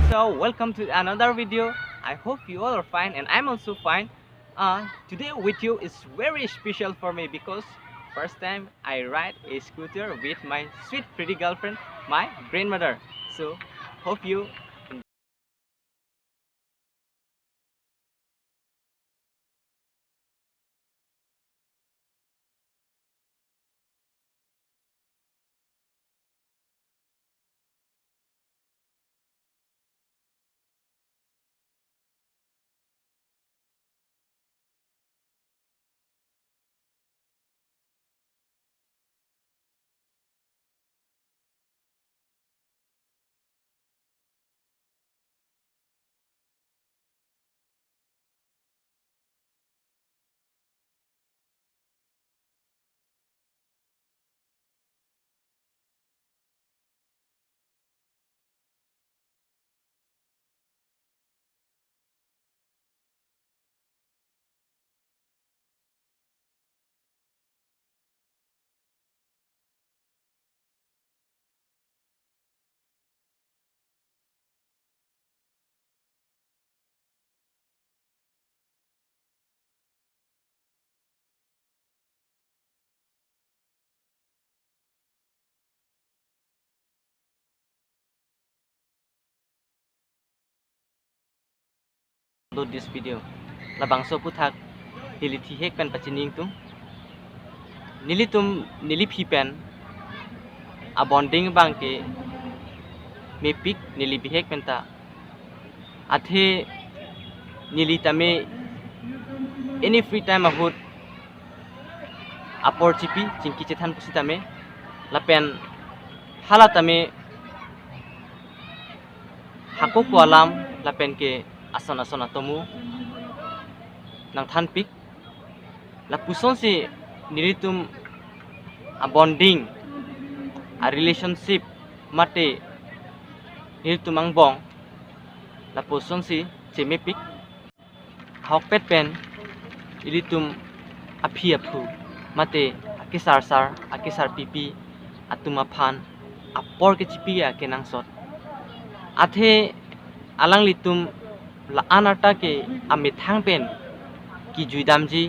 So welcome to another video. I hope you all are fine and I'm also fine. Today with you is very special for me because first time I ride a scooter with my sweet pretty girlfriend, my grandmother. So hope you upload this video. Labang so puthak hiliti hek pen pachining tum nilitum niliphi pen a bonding bangke me pik nilibihek penta athe nilitame any free time ahut apor chipi chingki chethan pusitame lapen halatame hakoko alam lapen ke ason ason atomu nang than pik la puson si nilitum a bonding a relationship mate nilitum ang bong la puson si cheme pik hok pet pen ilitum aphi aphu mate akisar sar akisar pipi atuma phan apor ke chipi ya ke nang sot athe alang litum la anata ke ame thang pen ki jui damji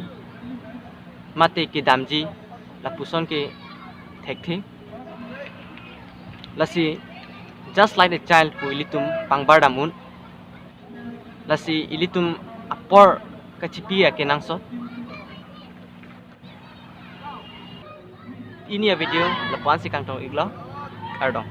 mate ke damji la puson ke thek thi lasi just like a child who ilitum pangbar damun lasi ilitum apor ka chipi ya ke nang sot ini ya video lapuan si kang tong iglo ardong